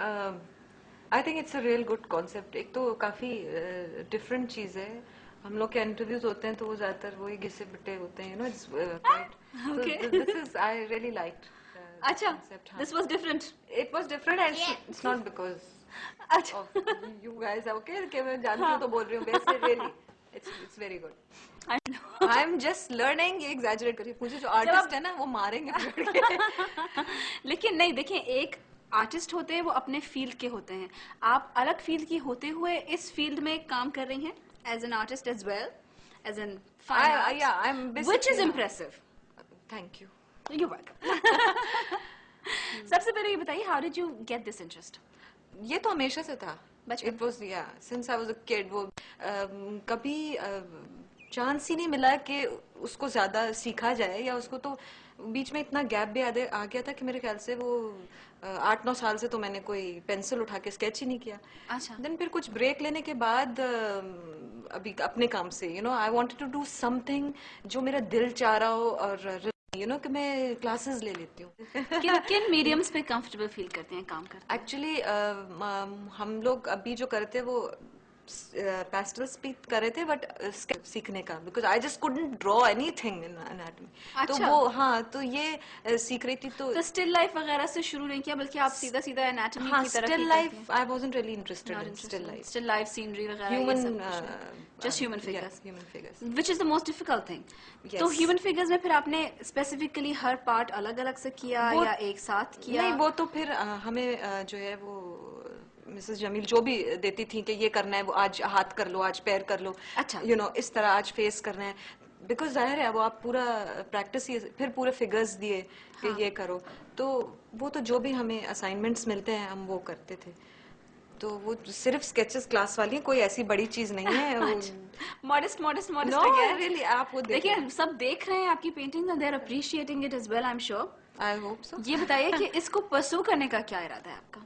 I think it's a real good concept. एक तो काफी डिफरेंट चीज है। हम लोग के इंटरव्यूज होते हैं तो वो ज्यादातर वही घिसे पिटे होते हैं, इट्स क्वाइट। तो okay. This is I really liked this अच्छा, कॉन्सेप्ट। हाँ, this was different. It was different and it's not because अच्छा। ऑफ यू गाइस, ओके, कि मैं जानती हूँ हाँ, तो बोल रही हूँ, वैसे really it's very good. I know. I am just learning, ये एग्जैजरेट करिए, मुझे जो जब आर्टिस्ट आप है ना वो मारेंगे पकड़ के। लेकिन नहीं, देखिए, एक आर्टिस्ट होते हैं वो अपने फील्ड के होते हैं। आप अलग फील्ड की होते हुए इस फील्ड में काम कर रही हैं as an artist as well, as an fine I arts, yeah, I'm which basically, is हाँ, impressive. Thank you. You welcome. सबसे पहले ये बताइए, how did you get this interest? ये तो हमेशा से था। बचपन इट से? वॉज, या since I was a kid. वो कभी चांस ही नहीं मिला कि उसको ज्यादा सीखा जाए, या उसको तो बीच में इतना गैप भी आ गया था कि मेरे ख्याल से वो 8-9 साल से तो मैंने कोई पेंसिल उठा के स्केच ही नहीं किया। अच्छा। देन फिर कुछ ब्रेक लेने के बाद अभी अपने काम से I wanted to do something जो मेरा दिल चाह रहा हो, और कि मैं क्लासेस ले लेती किन किन हूँ। मीडियम्स पे कंफर्टेबल फील करते हैं काम करते हुए? एक्चुअली हम लोग अभी जो करते हैं वो पेस्टल स्पीक कर रहे थे, बट सीखने का, because I just couldn't draw anything in anatomy. तो अच्छा, वो, हाँ, तो ये सीख रही थी तो। तो स्टिल लाइफ वगैरह से शुरू नहीं किया, बल्कि आप सीधा सीधा एनाटॉमी हाँ, की तरफ स्टिल ही करती हैं? Life I wasn't really interested not in still interested, life. Still life, scenery वगैरह ये ह्यूमन, सब कुछ नहीं? जस्ट ह्यूमन या figures, human figures. Which is the most difficult thing. तो यस। ह्यूमन फिगर्स में फिर आपने स्पेसिफिकली हर पार्ट अलग अलग से किया वो या एक साथ किया? नहीं, वो तो फिर हमें जो है वो मिसेस जमील जो भी देती थी कि ये करना है, वो आज हाथ कर लो, आज पैर कर लो, अच्छा। इस तरह आज फेस करना है। बिकॉज जाहिर है वो आप पूरा प्रैक्टिस ही, फिर पूरे फिगर्स दिए कि हाँ। ये करो। तो वो तो जो भी हमें असाइनमेंट्स मिलते हैं हम वो करते थे। तो वो सिर्फ स्केचेस क्लास वाली है, कोई ऐसी बड़ी चीज नहीं है वो। अच्छा, modest modest no, modest again. Really, आप वो देख देखिए, लेना। सब देख रहे हैं आपकी painting and they are appreciating it as well, I am sure. I hope so. ये बताइए कि इसको परसू करने का क्या इरादा है आपका?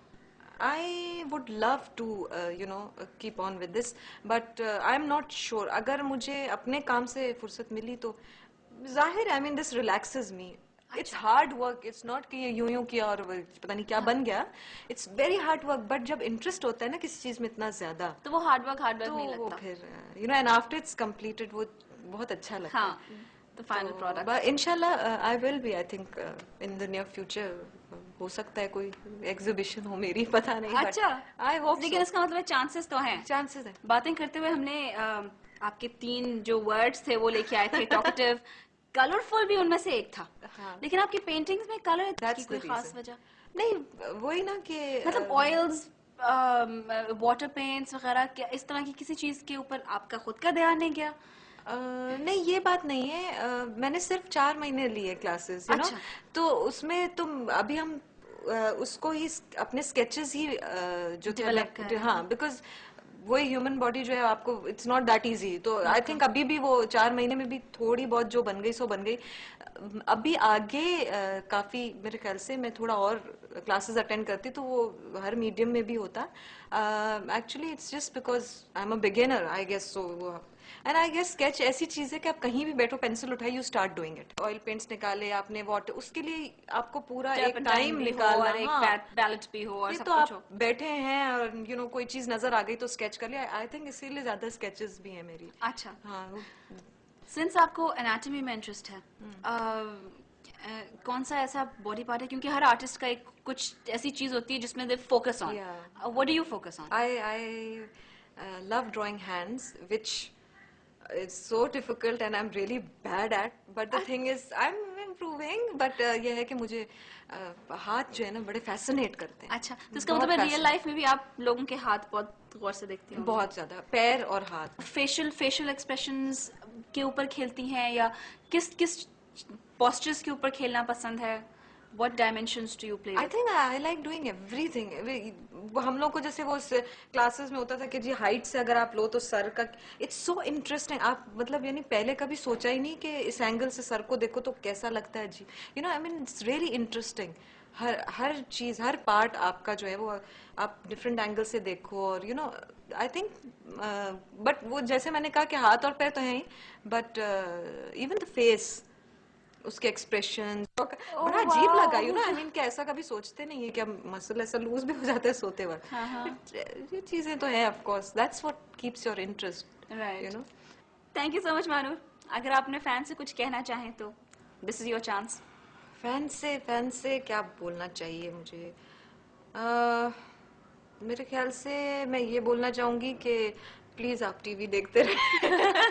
I would love to, keep on with this, but I'm not sure. अगर मुझे अपने काम से फुर्सत मिली तो जाहिर है, I mean, this relaxes me. It's अच्छा। hard work. It's not कि ये यूं किया और पता नहीं क्या हाँ, बन गया. It's very hard work. But जब इंटरेस्ट होता है ना किसी चीज में इतना ज्यादा, तो वो हार्ड वर्क तो नहीं वो लगता। फिर and after it's completed वो बहुत अच्छा लगता है। हाँ, द तो फाइनल प्रोडक्ट। इंशाल्लाह I will be, I think in the near future हो सकता है कोई एग्जीबिशन हो मेरी, पता नहीं, बट अच्छा, आई होप लेकिन सो। इसका मतलब चांसेस तो हैं। चांसेस है। बातें करते हुए हमने आपके 3 जो वर्ड्स थे वो लेके आए थे, टॉकेटिव, कलरफुल भी उनमें से एक था। हाँ, लेकिन आपकी पेंटिंग्स में कलर की दैट्स कोई द खास रीजन। वजह? नहीं, वही ना कि मतलब ऑयल्स, वाटर पेंट्स वगैरह, क्या इस तरह की किसी चीज के ऊपर आपका खुद का ध्यान नहीं गया? नहीं, ये बात नहीं है। मैंने सिर्फ 4 महीने लिए क्लासेस, अच्छा। तो उसमें तुम अभी हम उसको ही अपने स्केचेस ही जो थे डेवलप कर मैं, रहे हाँ, हैं। बिकॉज वही ह्यूमन बॉडी जो है आपको, इट्स नॉट दैट इजी। तो आई बिल्कुल। थिंक अभी भी वो 4 महीने में भी थोड़ी बहुत जो बन गई सो बन गई। अभी आगे काफी मेरे ख्याल से मैं थोड़ा और क्लासेस अटेंड करती तो वो हर मीडियम में भी होता। Actually it's just because I am a beginner, I guess so. वो एंड आई गेस स्केच ऐसी चीज है कि आप कहीं भी बैठो, पेंसिल उठाई, you start doing it. Oil paints निकाले आपने, वाटर, उसके लिए आपको पूरा एक टर्पेंटाइन टाइम भी हो निकालना। और एक हाँ, बैलेट भी हो और ये सब तो कुछ आप हो। बैठे हैं और कोई चीज नजर आ गई तो स्केच कर लिया। आई थिंक इसीलिए ज्यादा स्केचेस भी हैं मेरी। अच्छा, हाँ, सिंस आपको एनाटॉमी में इंटरेस्ट है, कौन सा ऐसा बॉडी पार्ट है, क्योंकि हर आर्टिस्ट का एक कुछ ऐसी चीज होती है जिसमें दे फोकस ऑन, या what do you focus on? I love drawing hands, which is so difficult and I'm really bad at. But the thing is, I'm improving. But ये है कि मुझे हाथ जो है ना बड़े fascinate करते अच्छा, तो हैं, इसका मतलब बहुत है रियल fascinate, लाइफ में भी आप लोगों के हाथ बहुत गौर से देखती होंगी? बहुत ज्यादा, पैर और हाथ। फेशियल एक्सप्रेशंस के ऊपर खेलती हैं, या किस किस पोस्चर्स के ऊपर खेलना पसंद है? What dimensions do you play I with? Think I like doing everything. हम लोग को जैसे वो क्लासेस में होता था कि जी हाइट से अगर आप लो तो सर का, इट्स सो इंटरेस्टिंग। आप मतलब यानी पहले कभी सोचा ही नहीं कि इस एंगल से सर को देखो तो कैसा लगता है जी। I mean it's really interesting. हर हर चीज, हर पार्ट आपका जो है वो आप डिफरेंट एंगल से देखो, और आई थिंक, बट वो जैसे मैंने कहा कि हाथ और पैर तो है ही, बट इवन द फेस, उसके एक्सप्रेशन Oh, बड़ा अजीब लगा, wow. आई मीन, क्या ऐसा कभी सोचते नहीं है कि हम मसल ऐसा लूज भी हो जाता है सोते वक्त? हाँ, हाँ. ये चीजें तो है, of course that's what keeps your interest, right. You know. Thank you so much मानूर. अगर आपने फैन से कुछ कहना चाहें तो this is your chance. Fan से क्या बोलना चाहिए मुझे? मेरे ख्याल से मैं ये बोलना चाहूंगी कि प्लीज आप टीवी देखते रहे।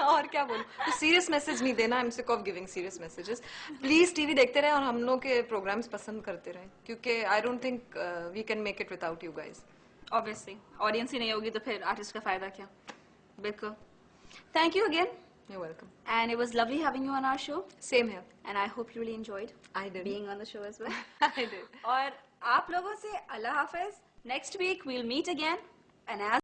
और क्या बोलूं, तो सीरियस मैसेज नहीं देना, I am sick of giving serious messages. Please TV देखते रहे और हम लोग के प्रोग्राम्स पसंद करते रहे, क्योंकि I don't think we can make it without you guys. Obviously audience ही नहीं होगी तो फिर आर्टिस्ट का फायदा क्या. बिल्कुल. Thank you again, you welcome. and it was lovely having you on our show, same है। and I hope you really enjoyed I did. being on the show as well. I did. और आप लोगों से अल्लाह हाफिज. Next week we'll meet again, and as